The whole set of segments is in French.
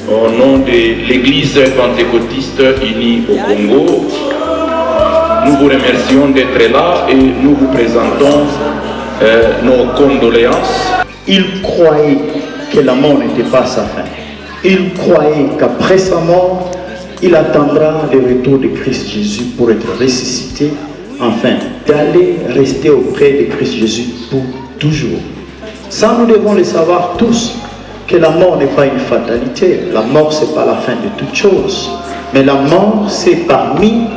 Au nom de l'Église pentecôtiste unie au Congo, nous vous remercions d'être là et nous vous présentons nos condoléances. Il croyait que la mort n'était pas sa fin. Il croyait qu'après sa mort, il attendra le retour de Christ Jésus pour être ressuscité, afin d'aller rester auprès de Christ Jésus pour toujours. Ça, nous devons le savoir tous, que la mort n'est pas une fatalité. La mort, ce n'est pas la fin de toute chose. Mais la mort, c'est parmi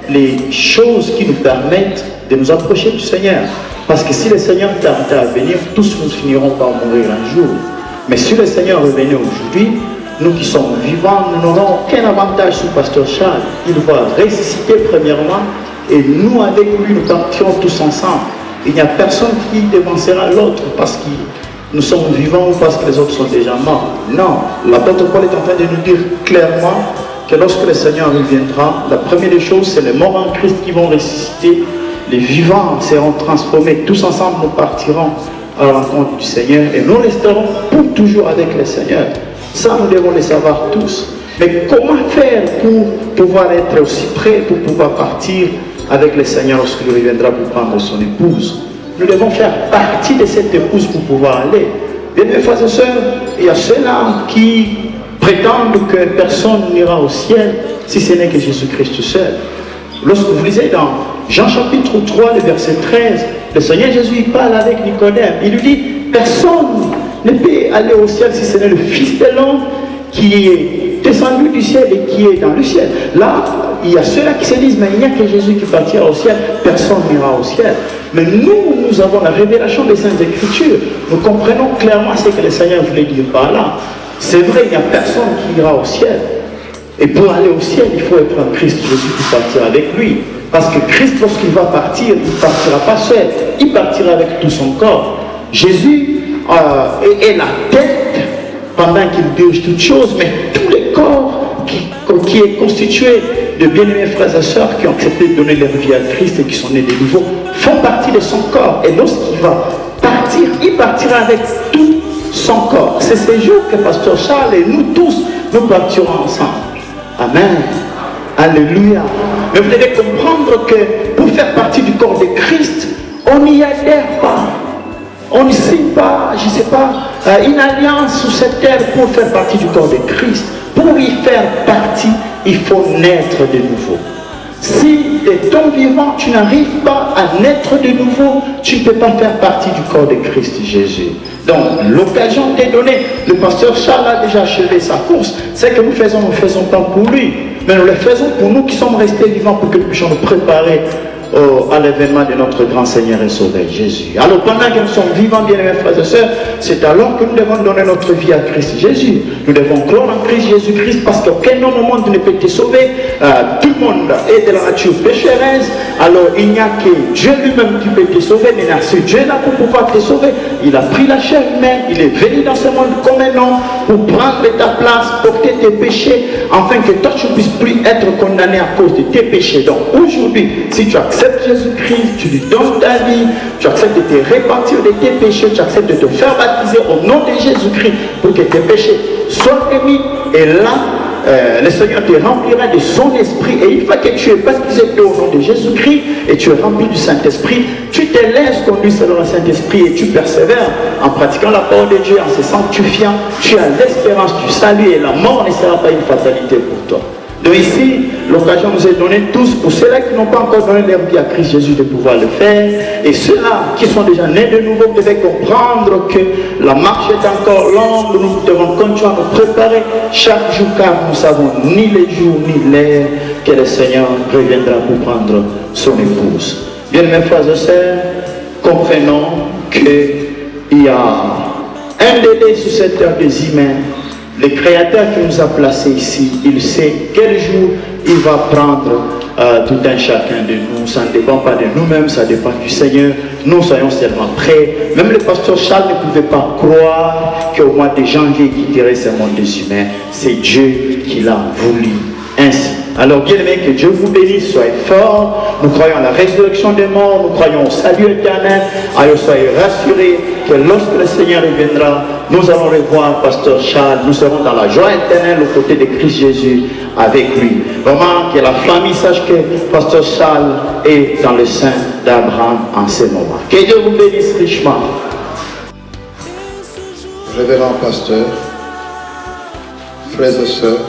les choses qui nous permettent de nous approcher du Seigneur. Parce que si le Seigneur tardait à venir, tous nous finirons par mourir un jour. Mais si le Seigneur revenait aujourd'hui, nous qui sommes vivants, nous n'aurons aucun avantage sur Pasteur Charles. Il va ressusciter premièrement, et nous avec lui, nous partirons tous ensemble. Il n'y a personne qui devancera l'autre parce que nous sommes vivants ou parce que les autres sont déjà morts. Non, l'apôtre Paul est en train de nous dire clairement que lorsque le Seigneur reviendra, la première des choses, c'est les morts en Christ qui vont ressusciter, les vivants seront transformés, tous ensemble nous partirons à la rencontre du Seigneur et nous resterons pour toujours avec le Seigneur. Ça, nous devons le savoir tous. Mais comment faire pour pouvoir être aussi prêt, pour pouvoir partir avec le Seigneur lorsqu'il reviendra pour prendre son épouse? Nous devons faire partie de cette épouse pour pouvoir aller. Bien mes frères et sœurs, il y a ceux-là qui prétendent que personne n'ira au ciel si ce n'est que Jésus-Christ seul. Lorsque vous lisez dans Jean chapitre 3, le verset 13, le Seigneur Jésus il parle avec Nicodème. Il lui dit, personne ne peut aller au ciel si ce n'est le Fils de l'homme qui est descendu du ciel et qui est dans le ciel. Là, il y a ceux-là qui se disent, mais il n'y a que Jésus qui partira au ciel, personne n'ira au ciel. Mais nous avons la révélation des Saintes Écritures. Nous comprenons clairement ce que le Seigneur voulait dire par là. C'est vrai, il n'y a personne qui ira au ciel. Et pour aller au ciel, il faut être en Christ Jésus pour partir avec lui. Parce que Christ, lorsqu'il va partir, il ne partira pas seul. Il partira avec tout son corps. Jésus est la tête pendant qu'il dirige toutes choses, mais tous les corps qui est constitué de bien-aimés frères et sœurs qui ont accepté de donner leur vie à Christ et qui sont nés de nouveau, font partie de son corps. Et lorsqu'il va partir, il partira avec tout son corps. C'est ce jour que Pasteur Charles et nous tous, nous partirons ensemble. Amen. Alléluia. Mais vous devez comprendre que pour faire partie du corps de Christ, on n'y adhère pas. On ne signe pas, je ne sais pas, une alliance sur cette terre pour faire partie du corps de Christ. Pour y faire partie, il faut naître de nouveau. Si de ton vivant, tu n'arrives pas à naître de nouveau, tu ne peux pas faire partie du corps de Christ Jésus. Donc, l'occasion t'est donnée. Le pasteur Charles a déjà achevé sa course. Ce que nous faisons pas pour lui, mais nous le faisons pour nous qui sommes restés vivants, pour que nous puissions nous préparer à l'événement de notre grand Seigneur et Sauveur Jésus. Alors pendant que nous sommes vivants, bien mes frères et sœurs, c'est alors que nous devons donner notre vie à Christ Jésus. Nous devons croire en Christ Jésus-Christ parce qu'aucun homme au monde ne peut te sauver. Tout le monde est de la nature pécheresse. Alors il n'y a que Dieu lui-même qui peut te sauver. Mais ce Dieu-là pour pouvoir te sauver, il a pris la chair humaine, il est venu dans ce monde comme un homme pour prendre ta place, porter tes péchés, afin que toi tu ne puisses plus être condamné à cause de tes péchés. Donc aujourd'hui, si tu acceptes Jésus-Christ, tu lui donnes ta vie, tu acceptes de te repentir de tes péchés, tu acceptes de te faire baptiser au nom de Jésus-Christ pour que tes péchés soient remis, et là le Seigneur te remplira de son esprit, et une fois que tu es baptisé au nom de Jésus-Christ et tu es rempli du Saint-Esprit, tu te laisses conduire selon le Saint-Esprit et tu persévères en pratiquant la parole de Dieu, en se sanctifiant. Tu as l'espérance du salut et la mort ne sera pas une fatalité pour toi. Donc ici, l'occasion nous est donnée tous, pour ceux-là qui n'ont pas encore donné leur vie à Christ Jésus, de pouvoir le faire. Et ceux-là qui sont déjà nés de nouveau devaient comprendre que la marche est encore longue. Nous devons continuer à nous préparer chaque jour, car nous ne savons ni les jours ni l'heure que le Seigneur reviendra pour prendre son épouse. Bien mes frères et sœurs, comprenons qu'il y a un délai sur cette terre des humains. Le Créateur qui nous a placés ici, il sait quel jour il va prendre tout un chacun de nous. Ça ne dépend pas de nous-mêmes, ça dépend du Seigneur. Nous soyons seulement prêts. Même le pasteur Charles ne pouvait pas croire qu'au mois de janvier, il quitterait ce monde des humains. C'est Dieu qui l'a voulu ainsi. Alors bien aimé, que Dieu vous bénisse, soyez forts. Nous croyons à la résurrection des morts, nous croyons au salut éternel. Alors soyez rassurés que lorsque le Seigneur reviendra, nous allons revoir pasteur Charles. Nous serons dans la joie éternelle aux côtés de Christ Jésus avec lui. Vraiment que la famille sache que pasteur Charles est dans le sein d'Abraham en ce moment. Que Dieu vous bénisse richement. Révérend pasteur, frères et sœurs,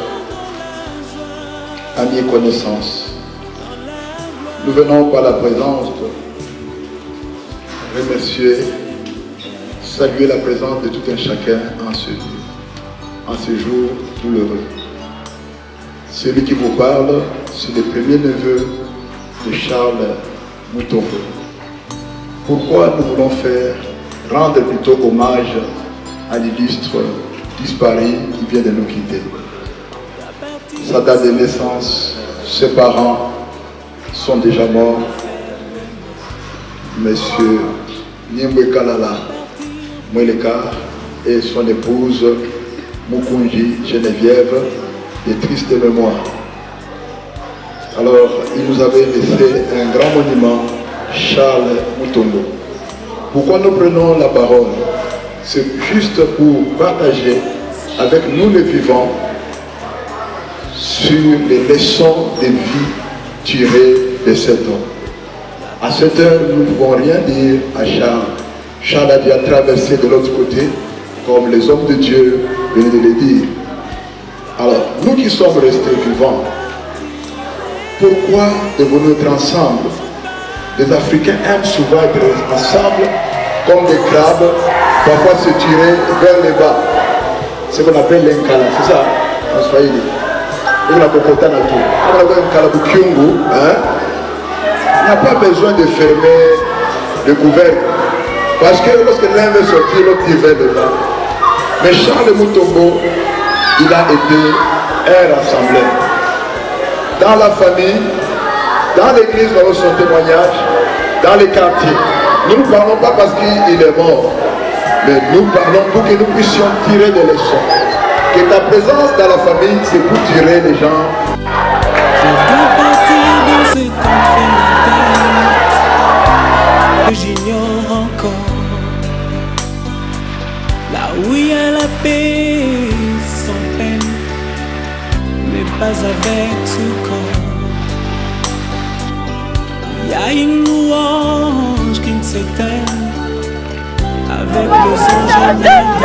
amis et connaissances, nous venons par la présence remercier, saluer la présence de tout un chacun en ce jour douloureux. Celui qui vous parle, c'est le premier neveu de Charles Mutombo. Pourquoi nous voulons rendre plutôt hommage à l'illustre disparu qui vient de nous quitter. Sa date de naissance, ses parents sont déjà morts. Monsieur Niembwe Kalala Mweleka et son épouse Mukunji Geneviève, de triste mémoire. Alors, il nous avait laissé un grand monument, Charles Mutombo. Pourquoi nous prenons la parole? C'est juste pour partager avec nous les vivants sur les leçons de vie tirées de cet homme. À cette heure, nous ne pouvons rien dire à Charles. Charles a déjà traversé de l'autre côté, comme les hommes de Dieu venaient de le dire. Alors, nous qui sommes restés vivants, pourquoi devons-nous être ensemble? Les Africains aiment souvent être ensemble comme des crabes, parfois se tirer vers le bas. C'est ce qu'on appelle l'Inkala, c'est ça en Swahili. Il n'y a pas besoin de fermer le couvercle. Parce que lorsque l'un veut sortir, l'autre il va devant. Mais Charles Mutombo, il a été un rassembleur. Dans la famille, dans l'église, nous avons son témoignage, dans les quartiers. Nous ne parlons pas parce qu'il est mort, mais nous parlons pour que nous puissions tirer des leçons. Que ta présence dans la famille, c'est pour tirer les gens. Je dois partir dans cet enfer que j'ignore encore. Là où il y a la paix sans peine, mais pas avec ce corps. Il y a une louange qui ne s'éteint avec les anges en même temps.